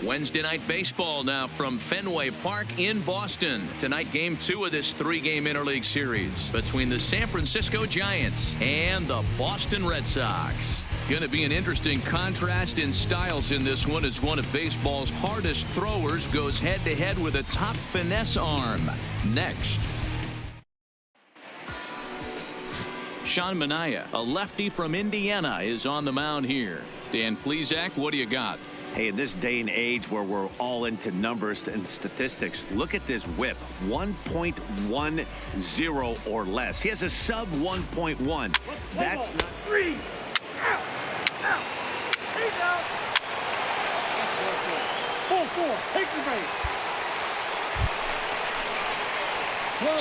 Wednesday night baseball now from Fenway Park in Boston. Tonight, game 2 of this 3-game interleague series between the San Francisco Giants and the Boston Red Sox. Going to be an interesting contrast in styles in this one as one of baseball's hardest throwers goes head-to-head with a top finesse arm. Next. Sean Manaea, a lefty from Indiana, is on the mound here. Dan Plesac, what do you got? Hey, in this day and age where we're all into numbers and statistics, look at this whip, 1.10 or less. He has a sub 1.1. That's not 3. Out. Out. He's out. 4-4. Take the base.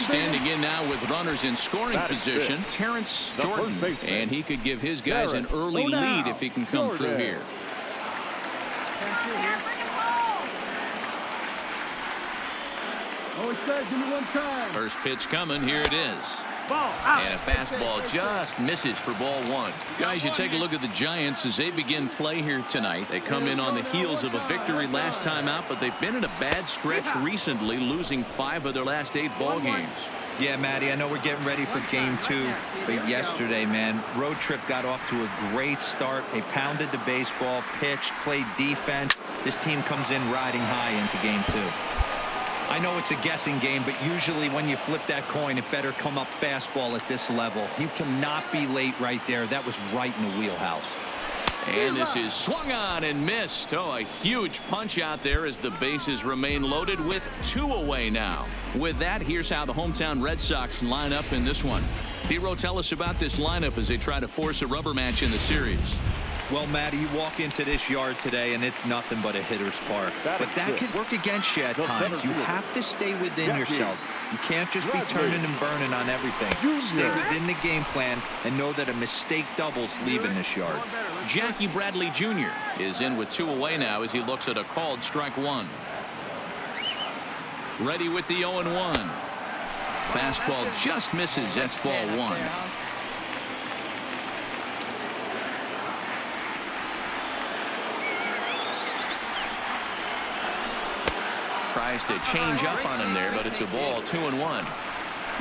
Standing in now with runners in scoring position, Terrence Jordan, and he could give his guys an early lead if he can come through here. Give me one time. First pitch coming. Here it is. And a fastball just misses for ball 1. Guys, you take a look at the Giants as they begin play here tonight. They come in on the heels of a victory last time out, but they've been in a bad stretch recently, losing 5 of their last 8 ball games. Yeah, Matty, I know we're getting ready for game 2, but yesterday, man, road trip got off to a great start. They pounded the baseball, pitched, played defense. This team comes in riding high into game 2. I know it's a guessing game, but usually when you flip that coin, it better come up fastball at this level. You cannot be late right there. That was right in the wheelhouse. And this is swung on and missed. Oh, a huge punch out there as the bases remain loaded with 2 away now. With that, here's how the hometown Red Sox line up in this one. Hero, tell us about this lineup as they try to force a rubber match in the series. Well, Matty, you walk into this yard today, and it's nothing but a hitter's park. But that could work against you at times. You have to stay within yourself. You can't just be turning and burning on everything. Stay within the game plan and know that a mistake doubles leaving this yard. Jackie Bradley Jr. is in with 2 away now as he looks at a called strike 1. Ready with the 0-1. Fastball just misses. That's ball 1. Tries to change up on him there, but it's a ball. 2-1.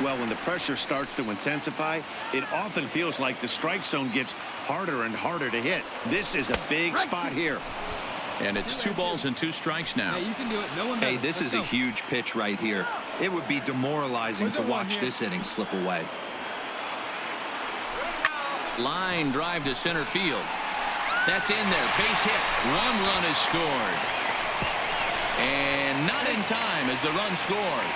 Well, when the pressure starts to intensify, it often feels like the strike zone gets harder and harder to hit. This is a big spot here. And it's 2 balls and 2 strikes now. Hey, you can do it. No one hey, this is a huge pitch right here. It would be demoralizing to watch this inning slip away. Line drive to center field. That's in there. Base hit. 1 run is scored. And not in time as the run scores.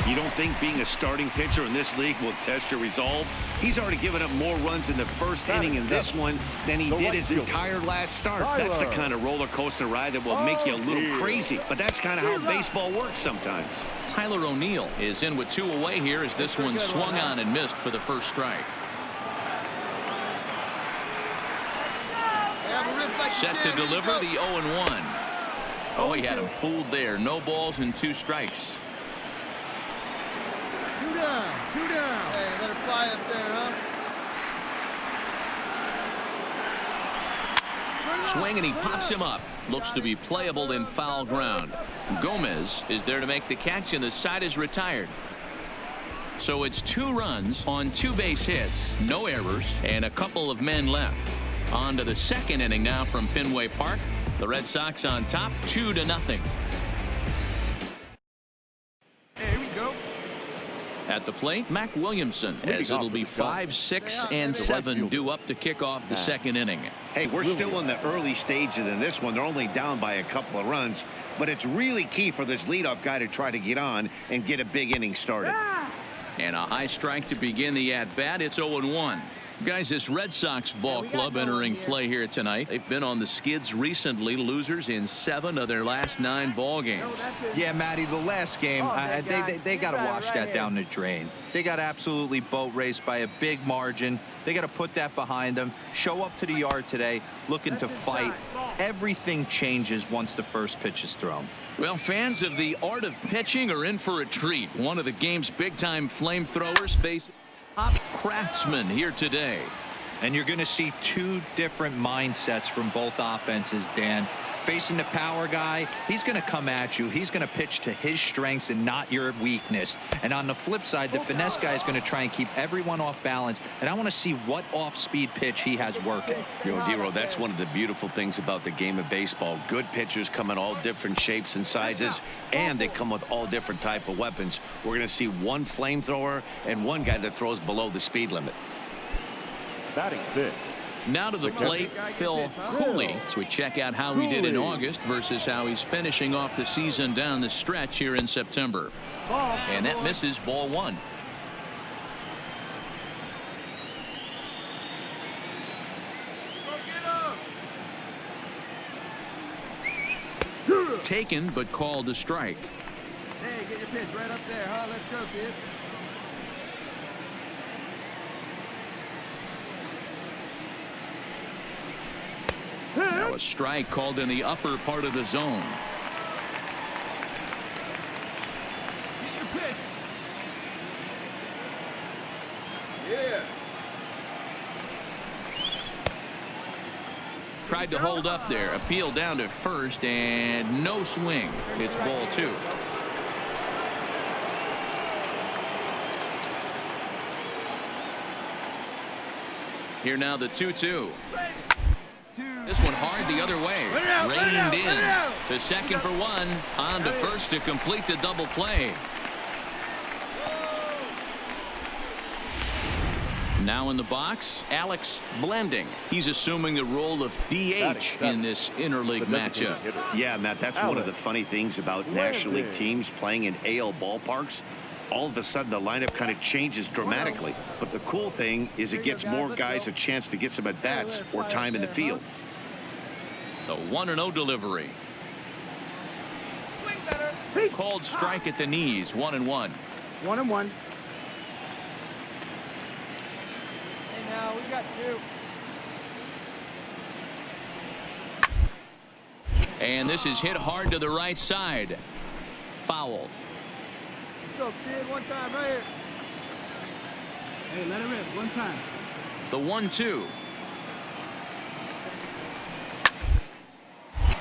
You don't think being a starting pitcher in this league will test your resolve? He's already given up more runs in the first inning in this one than he did his entire last start. That's the kind of roller coaster ride that will make you a little crazy. But that's kind of how baseball works sometimes. Tyler O'Neill is in with 2 away here as this one swung on and missed for the first strike. Set to deliver the 0-1. Oh, he had him fooled there. No balls and 2 strikes. 2 down. 2 down. Hey, let her fly up there, huh? Swing and he pops him up. Looks to be playable in foul ground. Gomez is there to make the catch, and the side is retired. So it's 2 runs on 2 base hits, no errors, and a couple of men left. On to the second inning now from Fenway Park. The Red Sox on top 2-0. Here we go. At the plate, Mac Williamson, as it'll be 5, 6, and 7 due up to kick off the second inning. Hey, we're still in the early stages in this one. They're only down by a couple of runs, but it's really key for this leadoff guy to try to get on and get a big inning started. And a high strike to begin the at-bat. It's 0-1. Guys, this Red Sox ball club entering play here tonight. They've been on the skids recently, losers in 7 of their last 9 ball games. Yeah, Matty, the last game, they got to wash that down the drain. They got absolutely boat raced by a big margin. They got to put that behind them. Show up to the yard today looking to fight. Everything changes once the first pitch is thrown. Well, fans of the art of pitching are in for a treat. One of the game's big-time flamethrowers face top craftsman here today. And you're going to see two different mindsets from both offenses, Dan. Facing the power guy, he's going to come at you. He's going to pitch to his strengths and not your weakness. And on the flip side, the finesse guy is going to try and keep everyone off balance. And I want to see what off-speed pitch he has working. You know, Dero, that's one of the beautiful things about the game of baseball. Good pitchers come in all different shapes and sizes, and they come with all different type of weapons. We're going to see one flamethrower and one guy that throws below the speed limit. Batting fifth. Now to the plate, Phil Cooley. So we check out how he did in August versus how he's finishing off the season down the stretch here in September. And that misses ball one. Taken, but called a strike. Hey, get your pitch right up there, huh? Let's go, kid. Now a strike called in the upper part of the zone. Get your pitch. Yeah. Tried to hold up there. Appeal down to first, and no swing. It's ball two. Here now the 2-2. This one hard the other way. Reined in. To second for one. On to first to complete the double play. Now in the box, Alex Blending. He's assuming the role of DH in this interleague matchup. Yeah, Matt, that's one of the funny things about National League teams playing in AL ballparks. All of a sudden, the lineup kind of changes dramatically. But the cool thing is it gets more guys a chance to get some at-bats or time in the field. The 1-0 delivery. Called strike at the knees. 1-1. 1-1. Hey, now we got two. And this is hit hard to the right side. Foul. Go, kid. One time right here. Hey, let it rip. One time. The 1-2.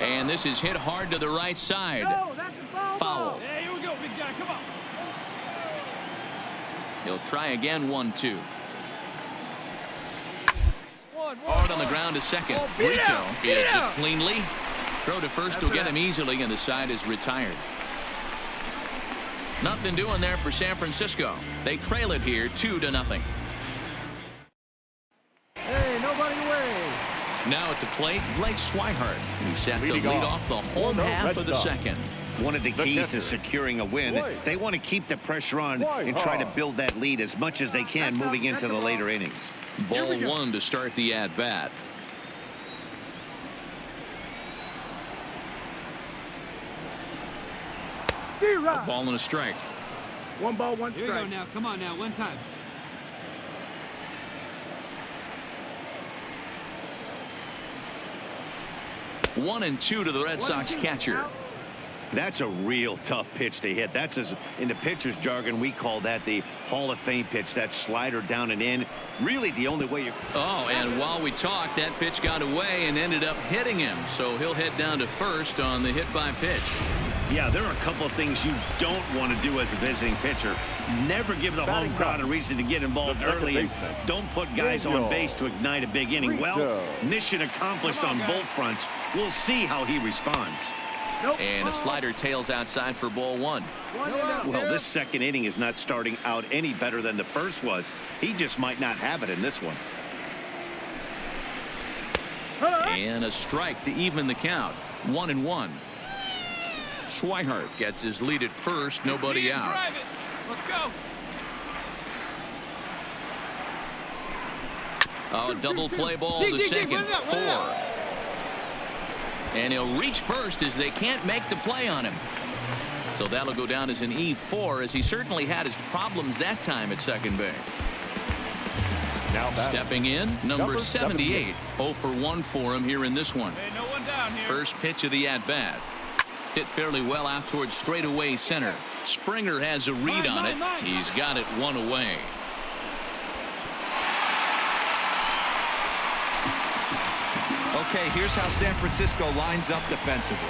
And this is hit hard to the right side. No, that's a Foul. Yeah, here we go, big guy. Come on. He'll try again. 1-2. One. Hard on the ground to second. Oh, beat it Brito out, beat it gets it out. cleanly. Throw to first will get him easily, and the side is retired. Nothing doing there for San Francisco. They trail it here 2-0. Hey, nobody away. Now at the plate, Blake Swihart. He's set to lead off the home half of the second. One of the keys to securing a win, they want to keep the pressure on and try to build that lead as much as they can moving into the later innings. Ball one to start the at-bat. A ball and a strike. One ball, one strike. Here we go now. Come on now. One time. 1-2 to the Red Sox catcher. That's a real tough pitch to hit. That's, as in the pitcher's jargon, we call that the Hall of Fame pitch. That slider down and in. Really the only way you... Oh, and while we talked, that pitch got away and ended up hitting him. So he'll head down to first on the hit by pitch. Yeah, there are a couple of things you don't want to do as a visiting pitcher. Never give the home crowd a reason to get involved early, and don't put guys on base to ignite a big inning. Well, mission accomplished on both fronts. We'll see how he responds. And a slider tails outside for ball one. Well, this second inning is not starting out any better than the first was. He just might not have it in this one. And a strike to even the count. 1-1. Swihart gets his lead at first. Nobody out. Drive it. Let's go. Oh, double play ball to second. 4. And he'll reach first as they can't make the play on him. So that'll go down as an E4, as he certainly had his problems that time at second base. Now Stepping in, number 78. 0 for 1 for him here in this one. Hey, no one down here. First pitch of the at-bat. Hit fairly well out towards straightaway center. Springer has a read on it. He's got it one away. Okay, here's how San Francisco lines up defensively.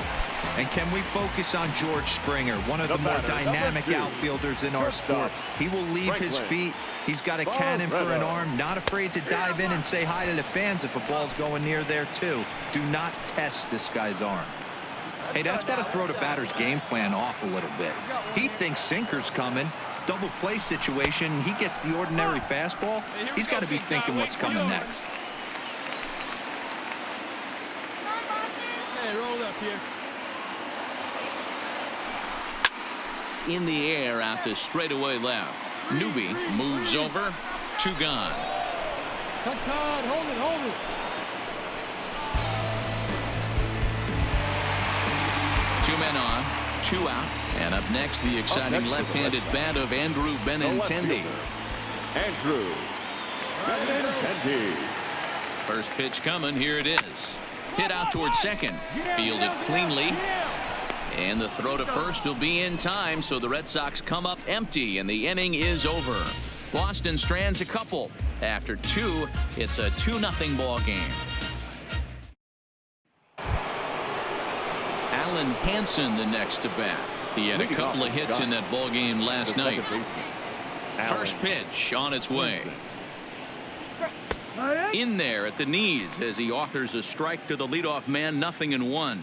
And can we focus on George Springer, one of the more dynamic outfielders in our sport? He will leave his feet. He's got a cannon for an arm, not afraid to dive in and say hi to the fans if a ball's going near there, too. Do not test this guy's arm. Hey, that's got to throw the batter's game plan off a little bit. He thinks sinker's coming. Double play situation. He gets the ordinary fastball. He's got to be thinking what's coming next. Hey, roll up here. In the air out to straightaway left. Newby moves over. 2 gone. Cut, hold it, hold it. 2 men on, 2 out. And up next, the exciting left-handed bat of Andrew Benintendi. Andrew Benintendi. First pitch coming. Here it is. Hit out towards second. Fielded cleanly. And the throw to first will be in time, so the Red Sox come up empty, and the inning is over. Boston strands a couple. After 2, it's a 2-0 ball game. Alan Hansen the next to bat. He had a couple of hits in that ball game last night. First pitch on its way. In there at the knees as he offers a strike to the leadoff man. 0-1.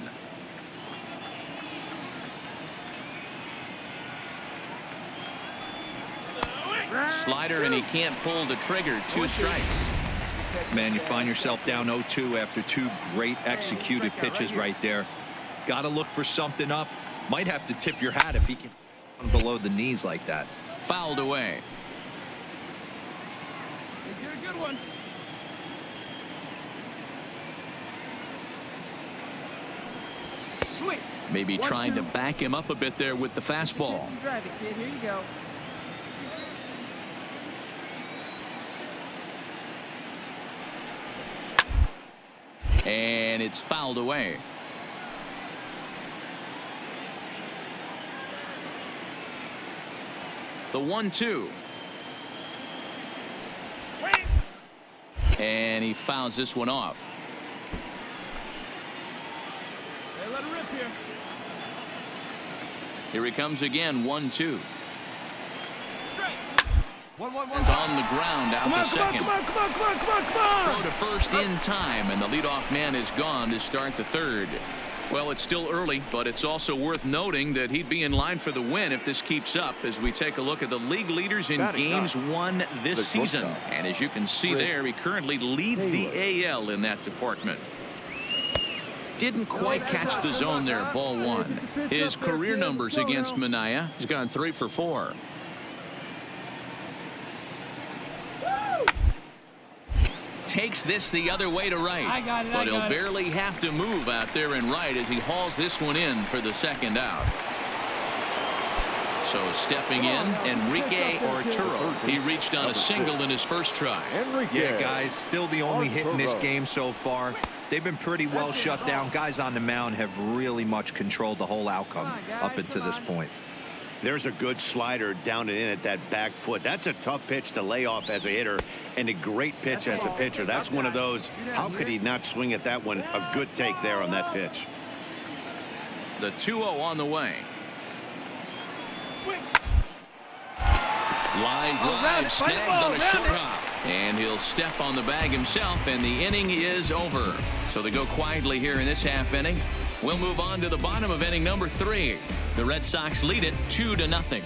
Slider, and he can't pull the trigger. 2 strikes. Man, you find yourself down 0-2 after 2 great executed pitches right there. Got to look for something up. Might have to tip your hat if he can below the knees like that. Fouled away. You're a good one. Sweet. Maybe trying to back him up a bit there with the fastball. Drive it, kid. Here you go. And it's fouled away. The 1-2. And he fouls this one off. Hey, let it rip here. Here he comes again. 1-2. 1-1-1. On the ground out to second. Come on. Throw to first in time, and the leadoff man is gone to start the third. Well, it's still early, but it's also worth noting that he'd be in line for the win if this keeps up as we take a look at the league leaders in games won this season. And as you can see there, he currently leads the AL in that department. Didn't quite catch the zone there. Ball 1. His career numbers against Minaya, he's gone 3 for 4. Takes this the other way to right. I got it. But he'll barely have to move out there in right as he hauls this one in for the second out. So stepping in, Enrique Arturo. He reached on a single in his first try. Yeah, guys, still the only hit in this game so far. They've been pretty well shut down. Guys on the mound have really much controlled the whole outcome up until this point. There's a good slider down and in at that back foot. That's a tough pitch to lay off as a hitter, and a great pitch as a pitcher. That's one of those. How could he not swing at that one? A good take there on that pitch. The 2-0 on the way. Line drive snagged on a short hop, and he'll step on the bag himself, and the inning is over. So they go quietly here in this half inning. We'll move on to the bottom of inning number 3. The Red Sox lead it 2-0.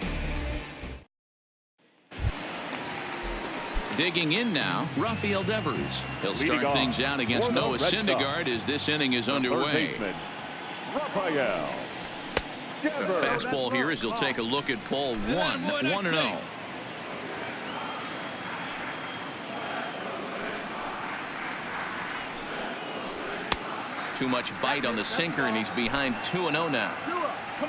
Digging in now, Rafael Devers. He'll start things out against Noah Syndergaard as this inning is underway. The fastball here as he'll take a look at ball 1. 1-0. Too much bite on the sinker, and he's behind 2-0 now.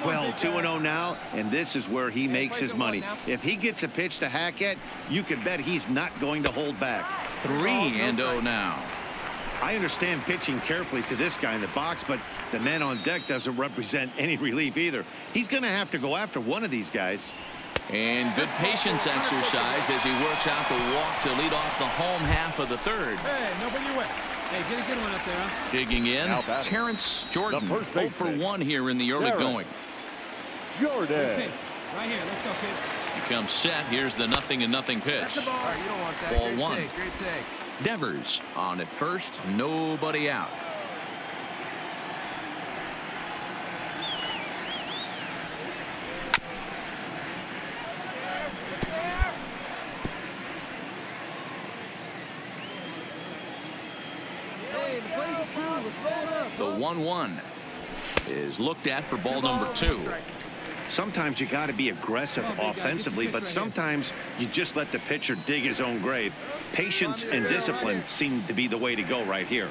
Well, 2-0 now, and this is where he makes his money. If he gets a pitch to hack at, you can bet he's not going to hold back. 3-0 now. I understand pitching carefully to this guy in the box, but the man on deck doesn't represent any relief either. He's going to have to go after one of these guys. And good patience exercised as he works out the walk to lead off the home half of the third. Hey, nobody wet. Hey, get a good one up there, huh? Digging in, Now batting. Terrence Jordan, The first 0 for baseman. 1 here in the early Terrence. going. Jordan. Pitch. Right here. Let's go, kid. He comes set. Here's the 0-0 pitch. That's the ball. All right, you don't want that. Ball Great one. take, great take. Devers on at first. Nobody out. Hey, the plays are true. Let's roll up. The 1-1 is looked at for ball number 2. Sometimes you got to be aggressive offensively, but sometimes you just let the pitcher dig his own grave. Patience and discipline seem to be the way to go right here.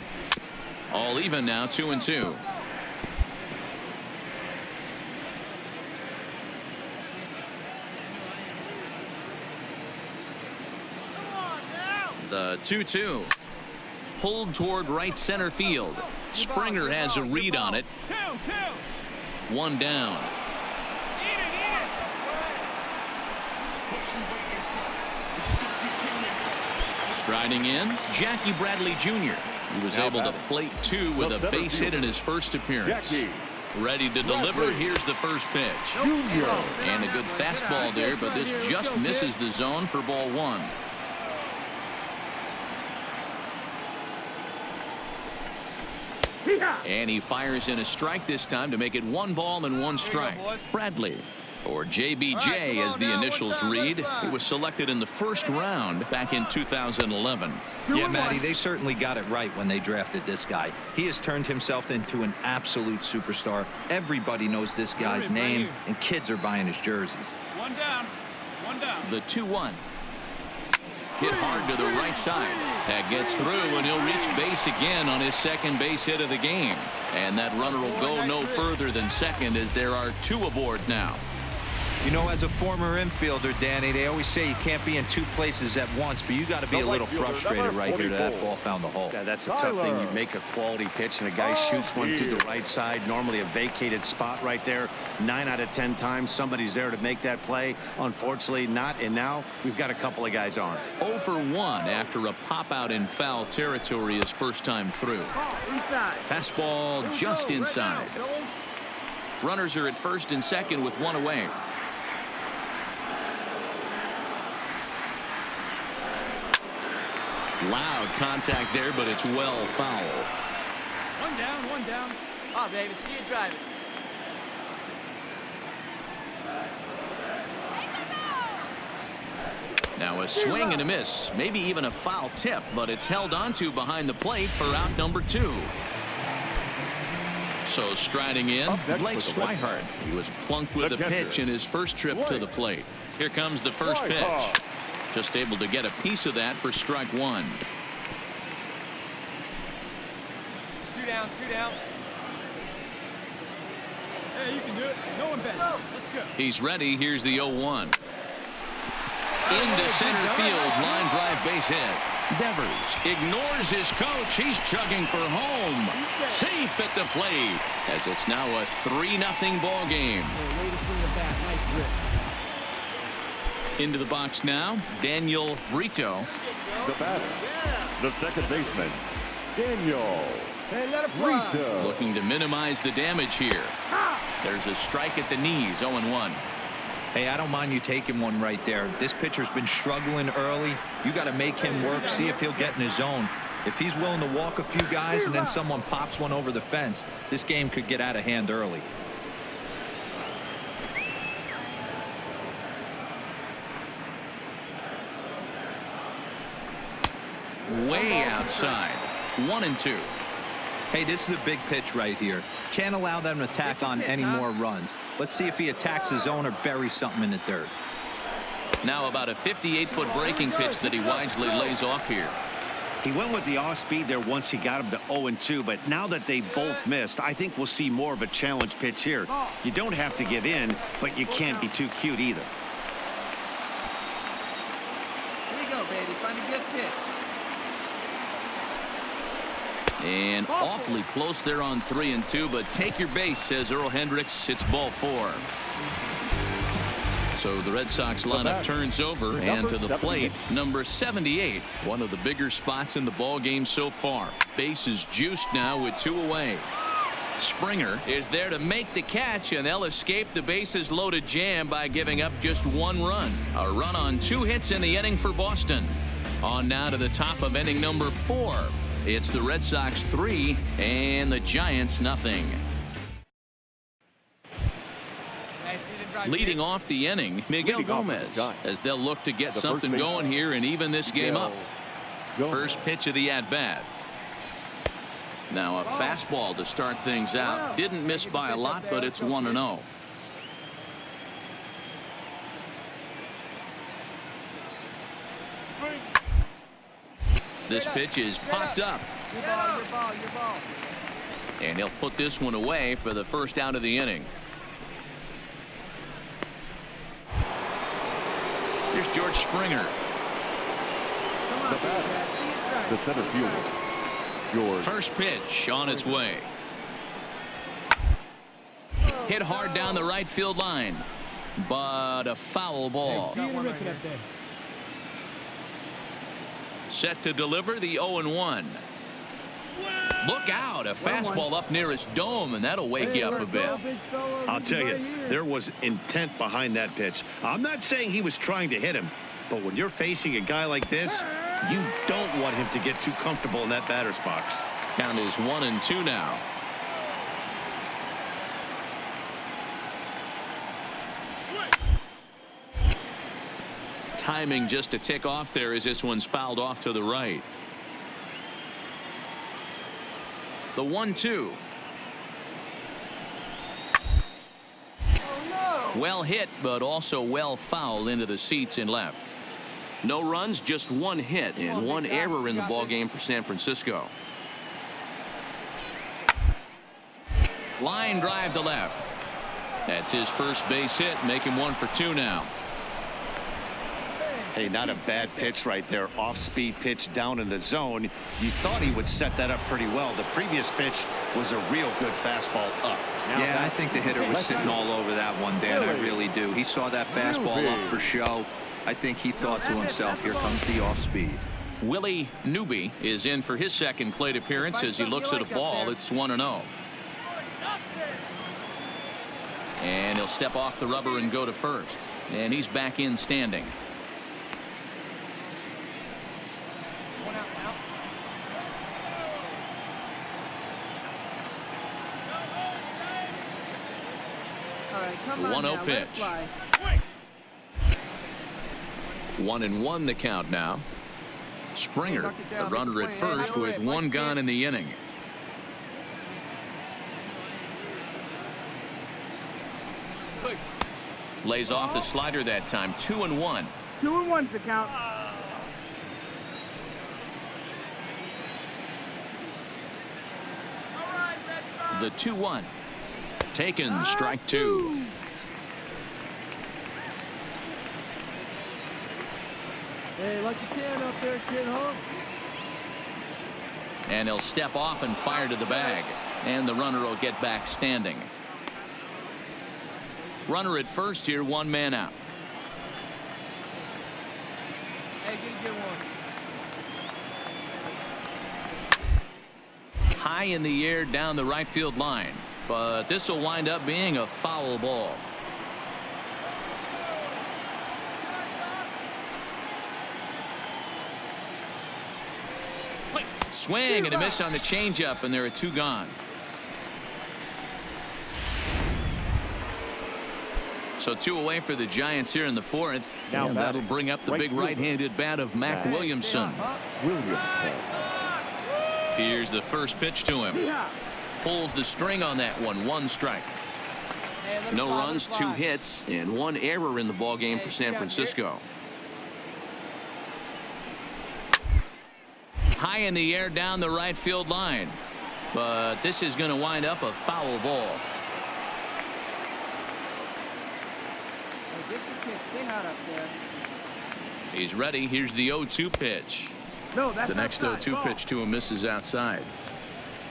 All even now, 2-2. The 2-2 pulled toward right center field. Springer has a read on it. 2-2. 1 down. Striding in, Jackie Bradley Jr. He was able to plate 2 with a base hit in his first appearance. Jackie. Ready to deliver. Here's the first pitch. Junior. And a good fastball there, but this just misses the zone for ball 1. And he fires in a strike this time to make it 1 ball and 1 strike. Bradley, or JBJ as the initials read. He was selected in the first round back in 2011. Yeah, Matty, they certainly got it right when they drafted this guy. He has turned himself into an absolute superstar. Everybody knows this guy's name, and kids are buying his jerseys. 1 down. 1 down. The 2-1. Hit hard to the right side. That gets through, and he'll reach base again on his second base hit of the game. And that runner will go no further than second as there are 2 aboard now. You know, as a former infielder, Danny, they always say you can't be in 2 places at once, but you got to be a little frustrated right here that that ball found the hole. Yeah, that's a tough thing. You make a quality pitch and a guy shoots one to the right side, normally a vacated spot right there. 9 out of 10 times somebody's there to make that play. Unfortunately not, and now we've got a couple of guys on. 0 for 1 after a pop out in foul territory his first time through. Fastball just inside. Runners are at first and second with 1 away. Loud contact there, but it's well foul. 1 down, 1 down. Oh, baby, see you driving. Now a swing and a miss, maybe even a foul tip, but it's held onto behind the plate for out number 2. So striding in, Blake Swihart. He was plunked with a pitch in his first trip to the plate. Here comes the first pitch. Just able to get a piece of that for strike 1. 2 down, 2 down. Hey, you can do it. No one bet. Let's go. He's ready. Here's the 0-1. Into center field, line drive base hit. Devers ignores his coach. He's chugging for home. Safe at the plate as it's now a 3-0 ball game. Way to swing the bat. Nice grip. Into the box now, Daniel Brito. The batter. The second baseman, Daniel. Hey, let it fly. Rita. Looking to minimize the damage here. There's a strike at the knees, 0-1. Hey, I don't mind you taking one right there. This pitcher's been struggling early. You got to make him work, see if he'll get in his zone. If he's willing to walk a few guys and then someone pops one over the fence, this game could get out of hand early. Way outside. 1-2. Hey, this is a big pitch right here. Can't allow them to tack on any more runs. Let's see if he attacks his zone or buries something in the dirt. Now about a 58-foot breaking pitch that he wisely lays off here. He went with the off speed there once he got him to 0-2, but now that they both missed, I think we'll see more of a challenge pitch here. You don't have to give in, but you can't be too cute either. Here you go, baby. Find a good pitch. And awfully close there on 3-2, but take your base, says Earl Hendricks. It's ball 4. So the Red Sox lineup turns over, and to the plate, number 78, one of the bigger spots in the ball game so far. Base is juiced now with 2 away. Springer is there to make the catch, and they'll escape the bases loaded jam by giving up just 1 run. A run on 2 hits in the inning for Boston. On now to the top of inning number 4. It's the Red Sox 3 and the Giants nothing. Leading off the inning, Miguel Gomez, as they'll look to get something going here and even this game up. First pitch of the at-bat. Now a fastball to start things out. Didn't miss by a lot, but it's 1-0. This pitch is popped up. Your ball, your ball, your ball. And he'll put this one away for the first out of the inning. Here's George Springer. The batter, the center fielder, George. First pitch on its way. Hit hard down the right field line, but a foul ball. Set to deliver the 0-1. Look out, a fastball up near his dome, and that'll wake you up a bit. I'll tell you, there was intent behind that pitch. I'm not saying he was trying to hit him, but when you're facing a guy like this, you don't want him to get too comfortable in that batter's box. Count is 1-2 now. Timing just to tick off there as this one's fouled off to the right. The 1-2. Well hit, but also well fouled into the seats and left. No runs, just 1 hit and 1 error in the ball game for San Francisco. Line drive to left. That's his first base hit, make him 1 for 2 now. Hey, not a bad pitch right there. Off-speed pitch down in the zone. You thought he would set that up pretty well. The previous pitch was a real good fastball up. Yeah, I think the hitter was sitting all over that one, Dan. I really do. He saw that fastball up for show. I think he thought to himself, here comes the off-speed. Willie Newby is in for his second plate appearance as he looks at a ball. It's 1-0. And he'll step off the rubber and go to first. And he's back in standing. The 1-0 pitch. 1-1 the count now. Springer, the runner at first with 1 gone in the inning. Lays off the slider that time. 2-1. 2-1 to count. The 2-1. Taken, strike 2. Hey, like you can up there, kid, huh? And he'll step off and fire to the bag. And the runner will get back standing. Runner at first here, 1 man out. Hey, get one. High in the air down the right field line. But this will wind up being a foul ball. Swing and a miss on the changeup, and there are 2 gone. So 2 away for the Giants here in the 4th. Now and that'll bring up the big right-handed bat of Mac Williamson. Here's the first pitch to him. Pulls the string on that one. 1 strike. No runs, 2 hits, and 1 error in the ball game for San Francisco. High in the air down the right field line. But this is going to wind up a foul ball. He's ready. Here's the 0-2 pitch. The next 0-2 pitch to him misses outside.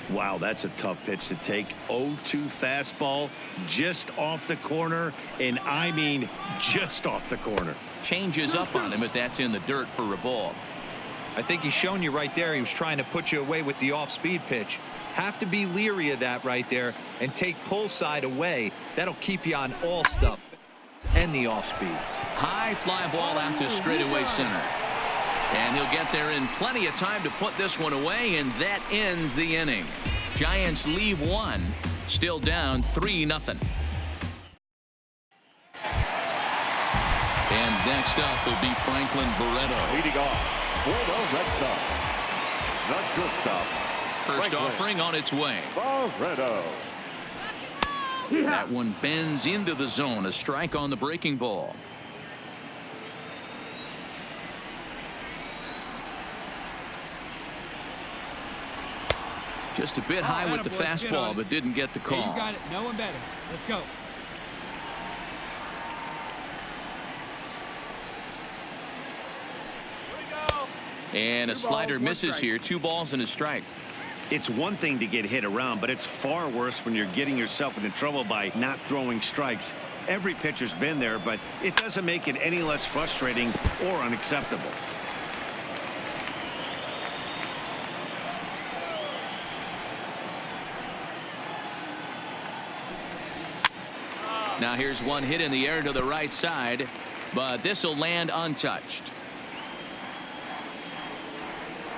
Wow, that's a tough pitch to take. 0-2 fastball just off the corner, and I mean just off the corner. Changes up on him, but that's in the dirt for a ball. I think he's shown you right there. He was trying to put you away with the off-speed pitch. Have to be leery of that right there and take pull side away. That'll keep you on all stuff and the off-speed. High fly ball out to straightaway center. And he'll get there in plenty of time to put this one away, and that ends the inning. Giants leave one, still down 3-0. And next up will be Franklin Barreto. Leading off for the Red Sox, the shortstop. First offering on its way. Barreto. That one bends into the zone. A strike on the breaking ball. Just a bit high with the fastball, but didn't get the call. Yeah, you got it. No one better. Let's go. And a slider misses here. 2 balls and a strike. It's one thing to get hit around, but it's far worse when you're getting yourself into trouble by not throwing strikes. Every pitcher's been there, but it doesn't make it any less frustrating or unacceptable. Now here's one hit in the air to the right side, but this will land untouched.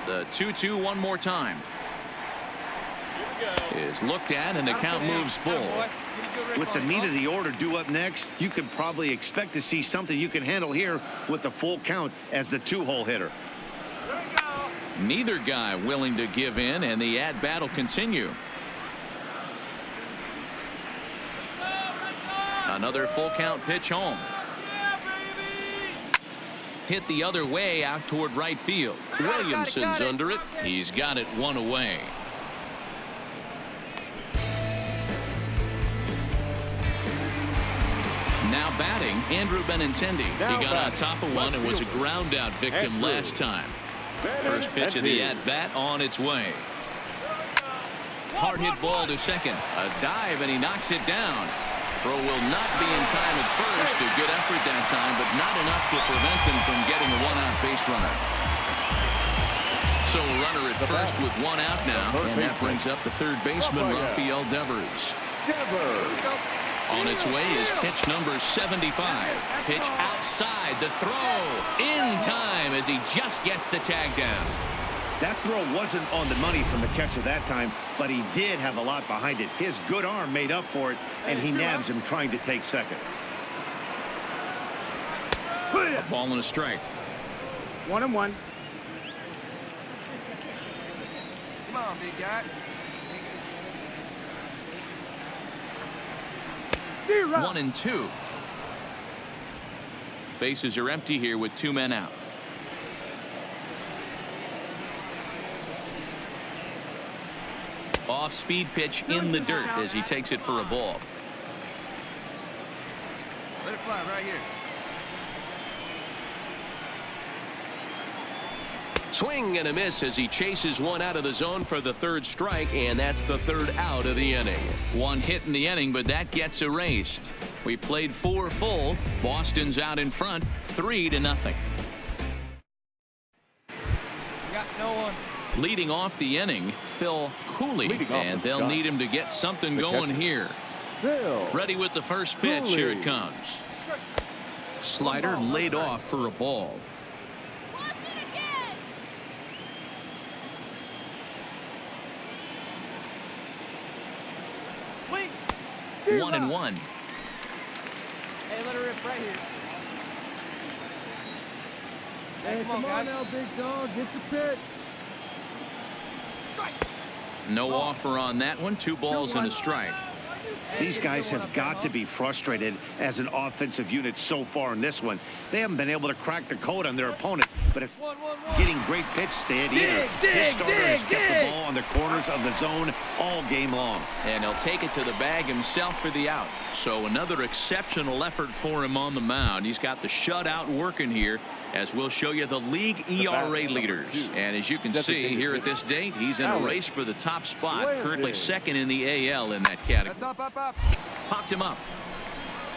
The 2-2 one more time. Is looked at, and the count moves full. With the meat of the order due up next, you could probably expect to see something you can handle here with the full count as the 2-hole hitter. Neither guy willing to give in, and the at-bat will continue. Another full count pitch home. Hit the other way out toward right field. Williamson's under it. He's got it one away. Now batting, Andrew Benintendi. He got on top of one and was a ground out victim last time. First pitch of the at-bat on its way. Hard hit ball to second. A dive, and he knocks it down. Throw will not be in time at first. A good effort that time, but not enough to prevent them from getting a one-out base runner. So a runner at first with 1 out now, and that brings up the third baseman, Rafael Devers. On its way is pitch number 75. Pitch outside, the throw in time as he just gets the tag down. That throw wasn't on the money from the catcher that time, but he did have a lot behind it. His good arm made up for it, and he nabs him trying to take second. A ball and a strike. 1-1. Come on, big guy. 1-2. Bases are empty here with 2 men out. Off-speed pitch in the dirt as he takes it for a ball. Let it fly right here. Swing and a miss as he chases one out of the zone for the third strike, and that's the third out of the inning. 1 hit in the inning, but that gets erased. We played 4 full. Boston's out in front, 3-0. Got no one. Leading off the inning, Phil Cooley, and they'll need him to get something going here. Ready with the first pitch. Here it comes. Slider laid off for a ball. 1-1. Hey, let her rip right here. Hey, come on now, big dog. Get your pitch. No offer on that one. 2 balls and a strike. These guys have got to be frustrated as an offensive unit so far in this one. They haven't been able to crack the code on their opponent, but it's getting great pitches to Ed Eater. His starter has kept the ball on the corners of the zone all game long. And he'll take it to the bag himself for the out. So another exceptional effort for him on the mound. He's got the shutout working here as we'll show you the league ERA leaders. And as you can see here at this date, he's in a race for the top spot, currently second in the AL in that category. Up. Popped him up.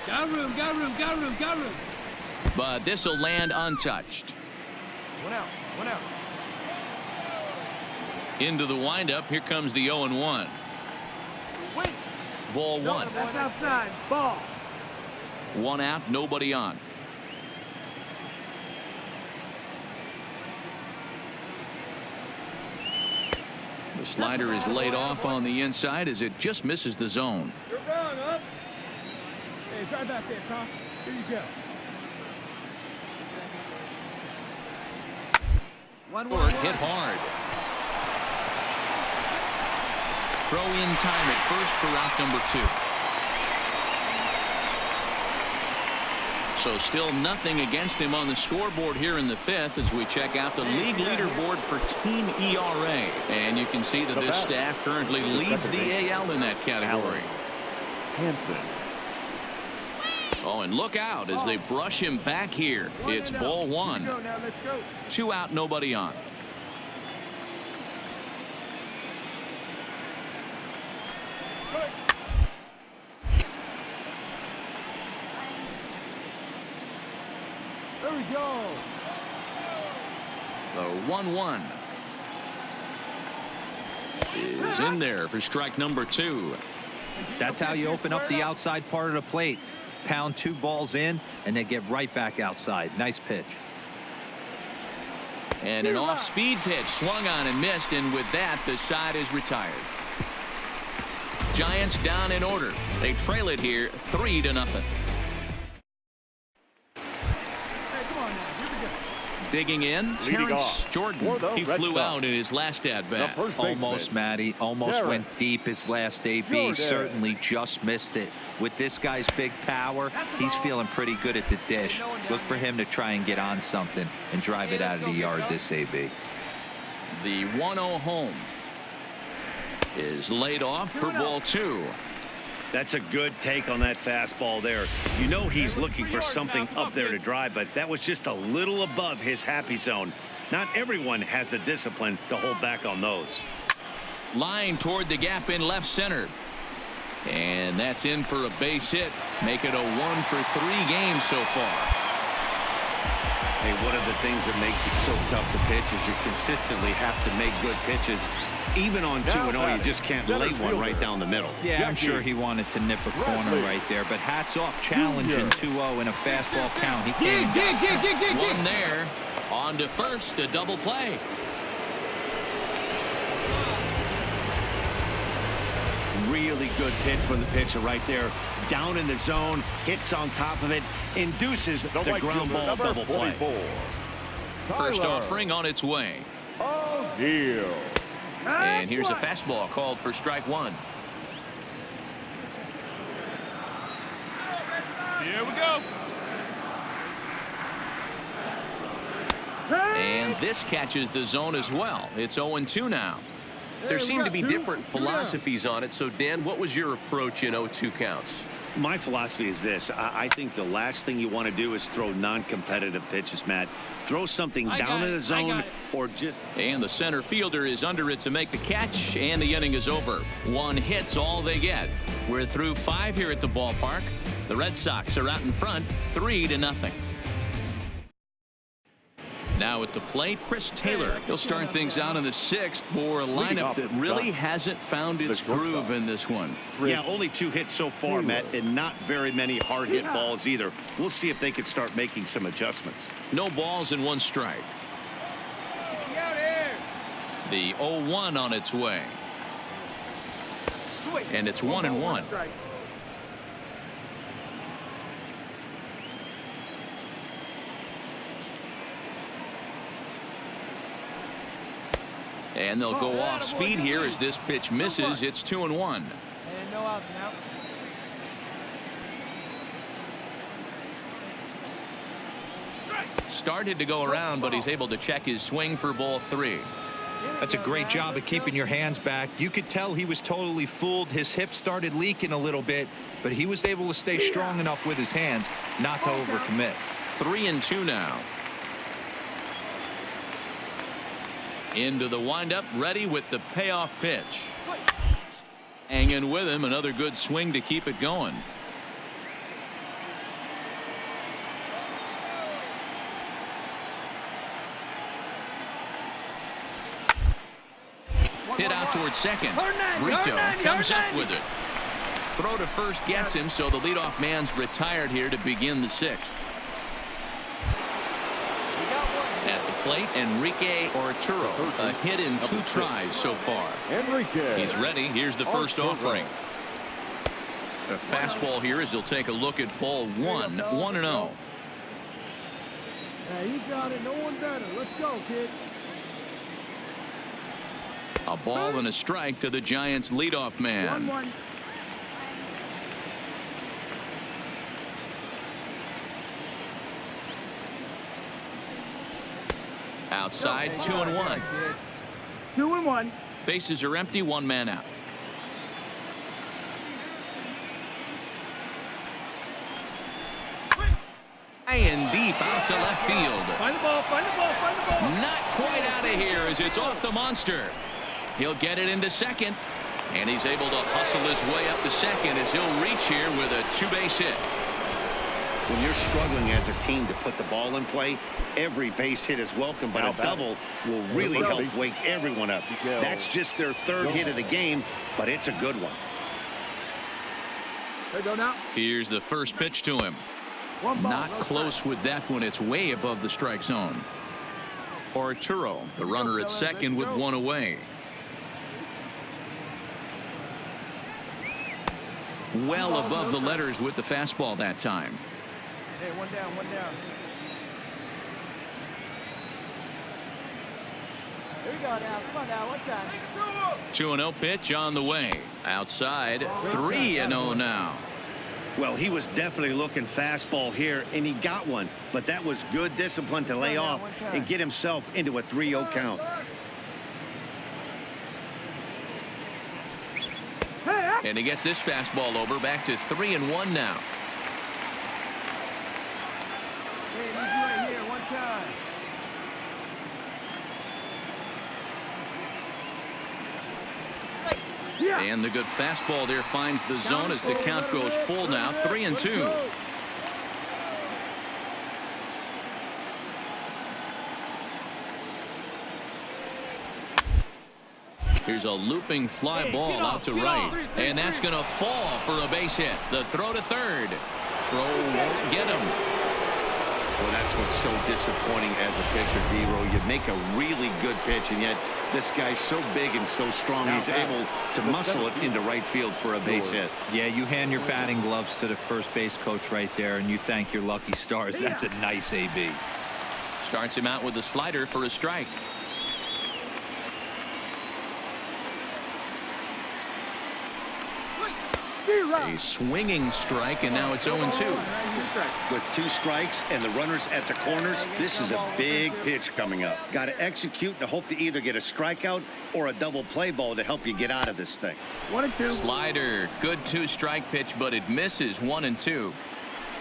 Got room, got room, got room, got room. But this will land untouched. One out. Into the windup. Here comes the 0-1. Ball one. That's outside. Ball. One out, nobody on. The slider is laid off on the inside as it just misses the zone. You're wrong, up. Hey, try back there, Tom. Here you go. One. Hit hard. Throw in time at first for out number 2. So still nothing against him on the scoreboard here in the 5th as we check out the league leaderboard for team ERA. And you can see that this staff currently leads the AL in that category. Hansen. Oh, and look out as they brush him back here. It's ball one. Now, let's go. 2 out, nobody on. There we go. The 1-1 is in there for strike number 2. That's how you open up the outside part of the plate. Pound 2 balls in and then get right back outside. Nice pitch. And an off-speed pitch swung on and missed, and with that the side is retired. Giants down in order. They trail it here 3-0. Digging in, Terrence Jordan. He flew out in his last at-bat. Almost, Matty. Almost went deep his last AB. Certainly just missed it. With this guy's big power, he's feeling pretty good at the dish. Look for him to try and get on something and drive it out of the yard this AB. The 1-0 home is laid off for ball 2. That's a good take on that fastball there. You know he's looking for something up there to drive, but that was just a little above his happy zone. Not everyone has the discipline to hold back on those. Line toward the gap in left center. And that's in for a base hit. Make it a 1-for-3 game so far. Hey, one of the things that makes it so tough to pitch is you consistently have to make good pitches. Even on 2-0, you just can't lay one right down the middle. Yeah, I'm sure he wanted to nip a corner right there, but hats off challenging 2-0 in a fastball count. He came one there. On to first, a double play. Really good pitch from the pitcher right there. Down in the zone, hits on top of it, induces the ground ball double play. First offering on its way. Oh, deal. And here's a fastball called for strike 1. Here we go. And this catches the zone as well. It's 0-2 now. There seem to be different philosophies on it. So, Dan, what was your approach in 0-2 counts? My philosophy is this. I think the last thing you want to do is throw non-competitive pitches, Matt. Throw something down in the zone or just... And the center fielder is under it to make the catch, and the inning is over. 1 hit's all they get. We're through 5 here at the ballpark. The Red Sox are out in front, 3-0. Now at the plate, Chris Taylor. He'll start things out in the 6th for a lineup that really hasn't found its groove in this one. Yeah, only 2 hits so far, Matt, and not very many hard hit balls either. We'll see if they can start making some adjustments. No balls and 1 strike. The 0-1 on its way. And it's 1-1. And they'll go off speed here as this pitch misses. It's 2-1. And no outs now. Started to go around, but he's able to check his swing for ball 3. That's a great job of keeping your hands back. You could tell he was totally fooled. His hip started leaking a little bit, but he was able to stay strong enough with his hands not to overcommit. 3-2 now. Into the windup, ready with the payoff pitch. Hanging with him, another good swing to keep it going. Hit out towards second. Brito comes up with it. Throw to first gets him, so the leadoff man's retired here to begin the sixth. At the plate, Enrique Arturo, a hit in 2 tries so far. Enrique. He's ready. Here's the first offering. A fastball here as he'll take a look at ball 1, 1-0. Hey, you got it. No one better. Let's go, kids. A ball and a strike to the Giants' leadoff man. 1-1. Outside, 2-1. 2-1. Bases are empty, 1 man out. High and deep out to left field. Find the ball, find the ball, find the ball. Not quite out of here as it's off the monster. He'll get it into second, and he's able to hustle his way up to second as he'll reach here with a 2-base hit. When you're struggling as a team to put the ball in play, every base hit is welcome, but a double will really help wake everyone up. That's just their 3rd hit of the game, but it's a good one. There you go now. Here's the first pitch to him. Not close with that one. It's way above the strike zone. Arturo, the runner at second with 1 away. Well above the letters with the fastball that time. Hey, 1 down, 1 down. Here we go now. Come on now, 1 time. 2-0 pitch on the way. Outside, 3-0 now. Well, he was definitely looking fastball here, and he got one. But that was good discipline to lay off and get himself into a 3-0 count. And he gets this fastball over, back to 3-1 now. Hey, he's right here, 1 time. And the good fastball there finds the zone as the count goes full now, 3-2. Here's a looping fly ball out to right, and that's going to fall for a base hit. The throw to third. Throw won't get him. Well, that's what's so disappointing as a pitcher, D-Row. You make a really good pitch, and yet this guy's so big and so strong, he's able to muscle it into right field for a base hit. Yeah, you hand your batting gloves to the first base coach right there, and you thank your lucky stars. That's a nice AB. Starts him out with a slider for a strike. A swinging strike, and now it's 0-2. With 2 strikes and the runners at the corners, this is a big pitch coming up. Got to execute and hope to either get a strikeout or a double play ball to help you get out of this thing. 1-2. Slider, good 2-strike pitch, but it misses. 1-2.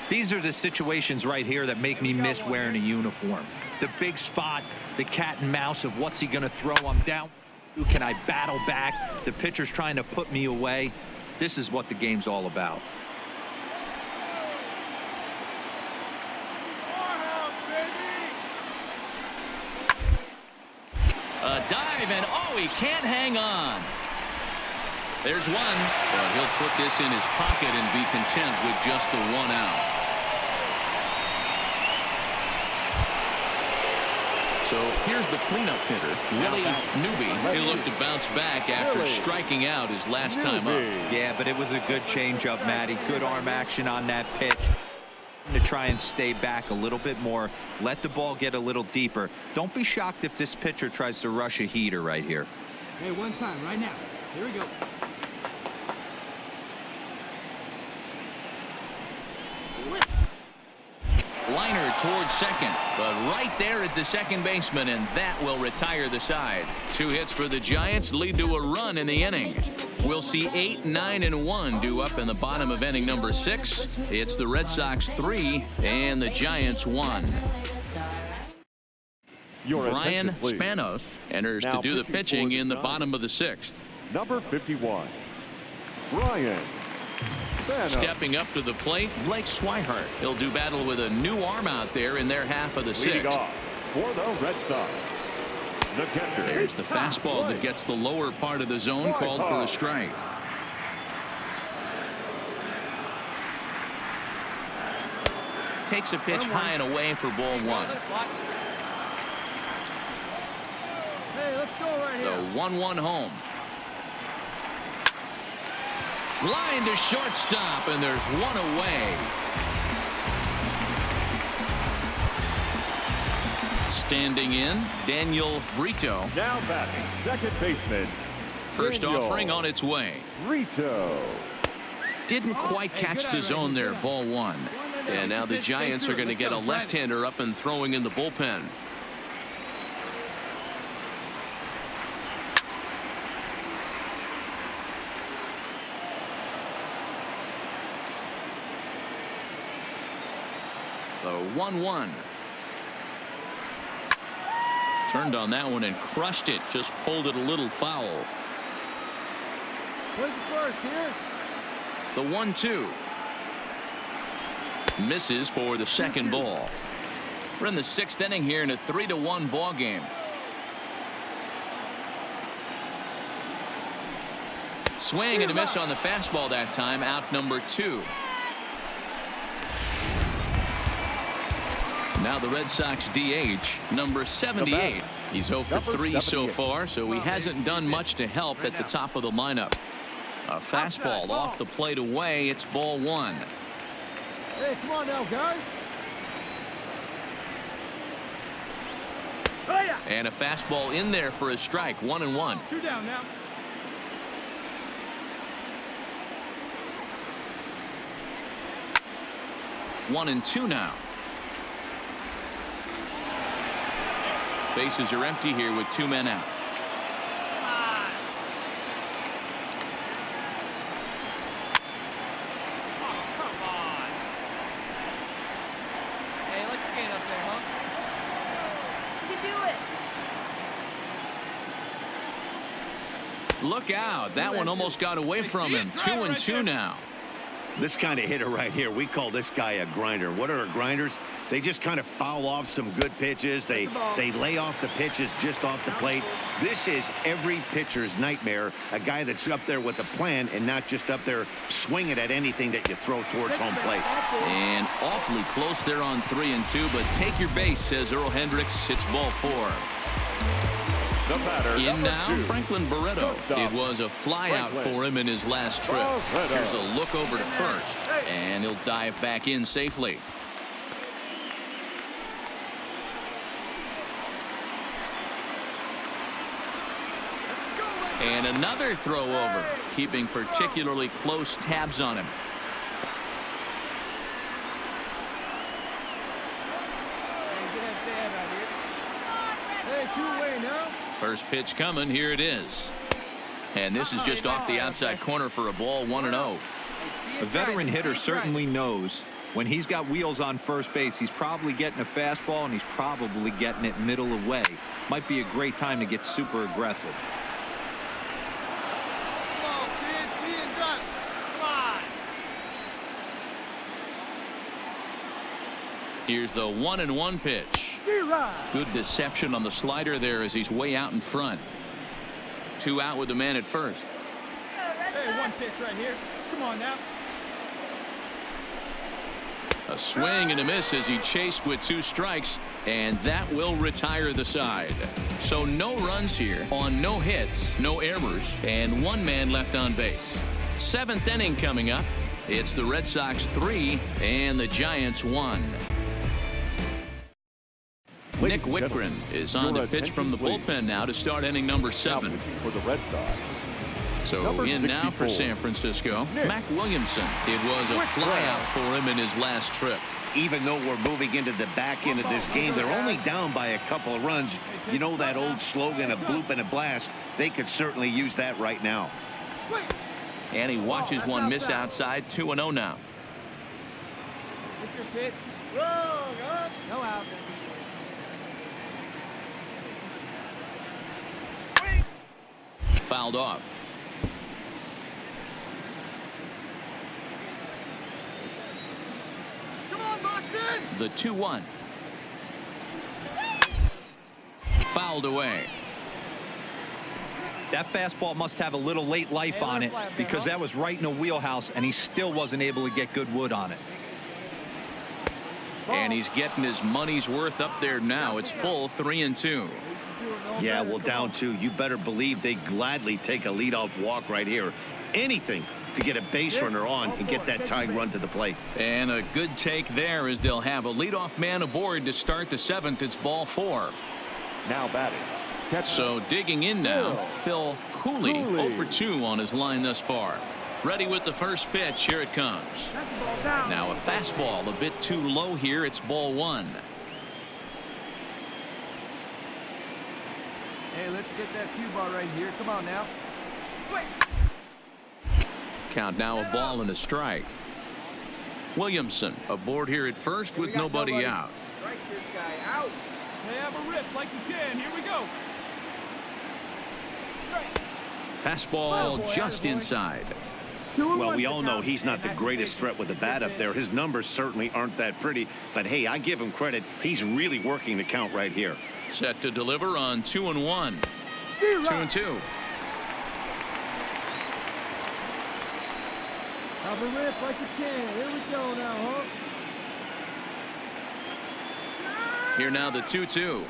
These are the situations right here that make me miss wearing a uniform. The big spot, the cat and mouse of what's he going to throw. I'm down. Can I battle back? The pitcher's trying to put me away. This is what the game's all about. A dive, and oh, he can't hang on. There's one, but he'll put this in his pocket and be content with just the 1 out. So here's the cleanup hitter, Willie Newby. He looked to bounce back after striking out his last time up. Yeah, but it was a good changeup, Matty. Good arm action on that pitch. To try and stay back a little bit more. Let the ball get a little deeper. Don't be shocked if this pitcher tries to rush a heater right here. Hey, 1 time, right now. Here we go. Liner towards second, but right there is the second baseman, and that will retire the side. 2 hits for the Giants lead to a run in the inning. We'll see 8, 9, and 1 due up in the bottom of inning number 6. It's the Red Sox 3 and the Giants 1. Your Brian attention, please. Spanos enters Now to do the pitching pitching for the in the Giants. bottom of the 6th. Number 51, Brian Spanos. Stepping up to the plate, Blake Swihart. He'll do battle with a new arm out there in their half of the Leading 6th. off for the Red Sox, the catcher. There's the fastball that gets the lower part of the zone, called for a strike. Takes a pitch high and away for ball 1. Hey, let's go right The here. 1-1 home. Line to shortstop, and there's one away. Standing in, Daniel Brito. Now batting, second baseman. First Daniel offering on its way. Brito. Didn't quite catch the zone there, ball 1. And now the Giants are going to get a left-hander up and throwing in the bullpen. The 1-1. Turned on that one and crushed it. Just pulled it a little foul. Where's the first here? The 1-2. Misses for the second ball. We're in the 6th inning here in a 3-1 ball game. Swing and a miss on the fastball that time. Out number 2. Now the Red Sox DH, number 78. He's 0 for 3 so far, so he hasn't done much to help at the top of the lineup. A fastball off the plate away. It's ball 1. Hey, come on now, guys. Oh, yeah. And a fastball in there for a strike. 1-1. 2 down now. One and 2 now. Bases are empty here with 2 men out. Look out. That one almost got away from him. 2 and 2 now. This kind of hitter right here, we call this guy a grinder. What are grinders? They just kind of foul off some good pitches. They lay off the pitches just off the plate. This is every pitcher's nightmare. A guy that's up there with a plan and not just up there swinging at anything that you throw towards home plate. And awfully close there on 3 and 2, but take your base, says Earl Hendricks. It's ball 4. The batter, In number now, 2. Franklin Barreto. Shortstop, It was a fly out Franklin. for him in his last trip. Barreto. Here's a look over to first, and he'll dive back in safely. And another throw over, keeping particularly close tabs on him. Hey, 2 away now. First pitch coming. Here it is. And this is just off the outside corner for a ball. 1-0. A veteran hitter certainly knows when he's got wheels on first base, he's probably getting a fastball and he's probably getting it middle away. Might be a great time to get super aggressive. Come on, kid. See and drop. Come on. Here's the 1-1 pitch. Good deception on the slider there as he's way out in front. 2 out with the man at first. Hey, 1 pitch right here. Come on now. A swing and a miss as he chased with 2 strikes, and that will retire the side. So no runs here on no hits, no errors, and 1 man left on base. 7th inning coming up. It's the Red Sox 3 and the Giants 1. Nick Whitgren is on the pitch from the bullpen now to start inning number 7. For the Red Sox. So Number in now for 64. San Francisco, Mac Williamson. It was a flyout for him in his last trip. Even though we're moving into the back end of this game, they're only down by a couple of runs. You know that old slogan, a bloop and a blast. They could certainly use that right now. And he watches one miss outside. 2-0 now. What's your pitch? Wrong, huh? No out. fouled off. Come on, Boston! The 2-1. Fouled away. That fastball must have a little late life on it because that was right in the wheelhouse, and he still wasn't able to get good wood on it. And he's getting his money's worth up there now. It's full 3-2. Yeah, well, down 2. You better believe they gladly take a leadoff walk right here. Anything to get a base runner on and get that tying run to the plate. And a good take there as they'll have a leadoff man aboard to start the 7th. It's ball 4. Now batting. So digging in now, Phil Cooley 0 for 2 on his line thus far. Ready with the first pitch. Here it comes. Now a fastball a bit too low here. It's ball 1. Hey, let's get that 2-ball right here. Come on now. Count now a ball and a strike. Williamson aboard here at first with nobody out. Strike this guy out. Hey, have a rip like you can. Here we go. Fastball just inside. Well, we all know he's not the greatest threat with the bat up there. His numbers certainly aren't that pretty. But, hey, I give him credit. He's really working the count right here. Set to deliver on 2-1. 2-2. Have a rip like you can. Here we go now, huh? Here now the 2-2.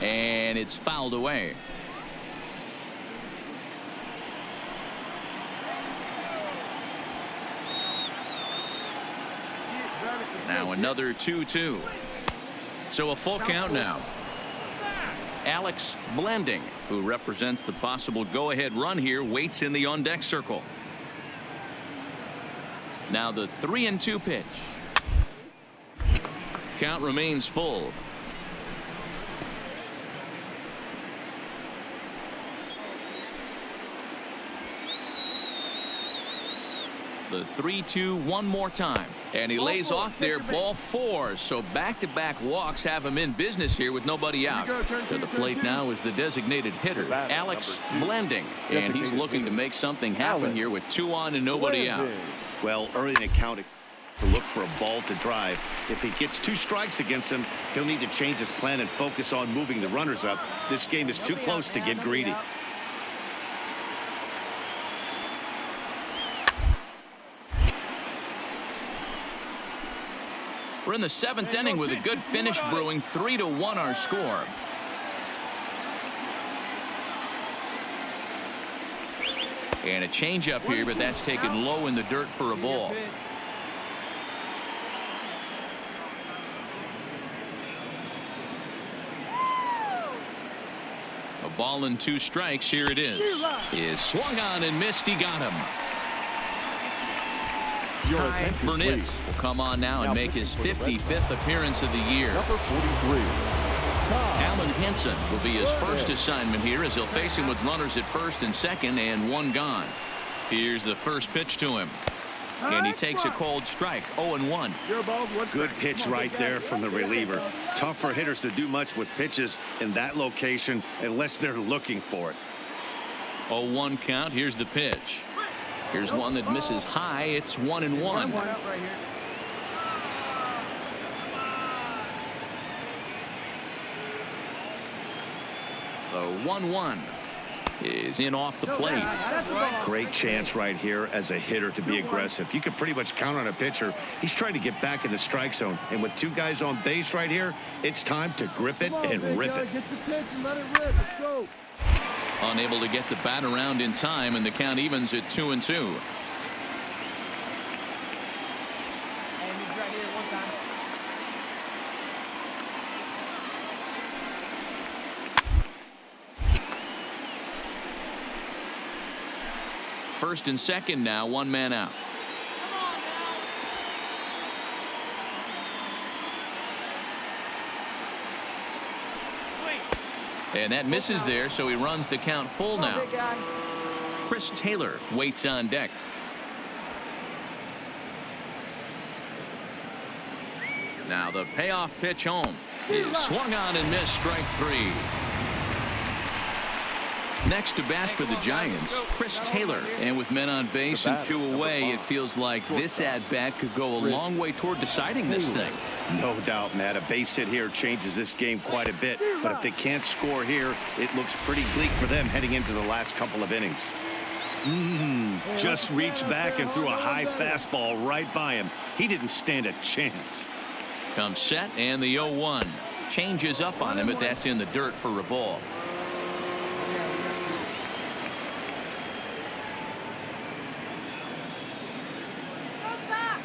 And it's fouled away. Now another 2-2. So a full count now. Alex Blanding, who represents the possible go-ahead run here, waits in the on-deck circle. Now the 3-2 pitch. Count remains full. The 3-2 one more time, and he lays off there. Ball 4. So back-to-back walks have him in business here with nobody out. To the plate now is the designated hitter, Alex Blanding, and he's looking to make something happen here with 2 on and nobody out. Well, early in the count to look for a ball to drive. If he gets 2 strikes against him, he'll need to change his plan and focus on moving the runners up. This game is too close to get greedy. We're in the 7th inning with a good finish brewing. 3-1 our score. And a changeup here, but that's taken low in the dirt for a ball. A ball and 2 strikes. Here it is swung on and missed. He got him. Burnett will come on now and make his 55th appearance of the year. Number 43. Alan Henson will be his first assignment here as he'll face him with runners at first and second and 1 gone. Here's the first pitch to him. And he takes a cold strike. 0-1. Good pitch right there from the reliever. Tough for hitters to do much with pitches in that location unless they're looking for it. 0-1 count. Here's the pitch. Here's one that misses high. It's 1-1. The 1-1 is in off the plate. Great chance right here as a hitter to be aggressive. You can pretty much count on a pitcher. He's trying to get back in the strike zone. And with 2 guys on base right here, it's time to grip it and rip it. Get the pitch and let it rip. Let's go. Unable to get the bat around in time, and the count evens at 2-2. First and second now, 1 man out. And that misses there, so he runs the count full now. Chris Taylor waits on deck. Now the payoff pitch home is swung on and missed. Strike 3. Next to bat for the Giants, Chris Taylor. And with men on base and 2 away, it feels like this at-bat could go a long way toward deciding this thing. No doubt, Matt. A base hit here changes this game quite a bit. But if they can't score here, it looks pretty bleak for them heading into the last couple of innings. Just reached back and threw a high fastball right by him. He didn't stand a chance. Comes set, and the 0-1. Changes up on him, but that's in the dirt for a ball.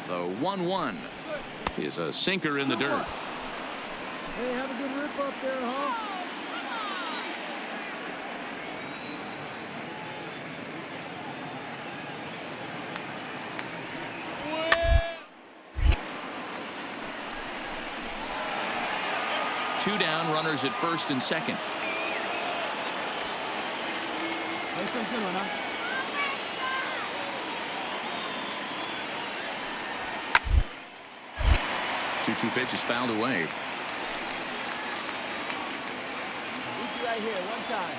The 1-1 is a sinker in the dirt. Hey, have a good rip up there, huh? Two down, runners at first and second. Hey, good one, huh? 2-2 pitch is fouled away. Right here, one time.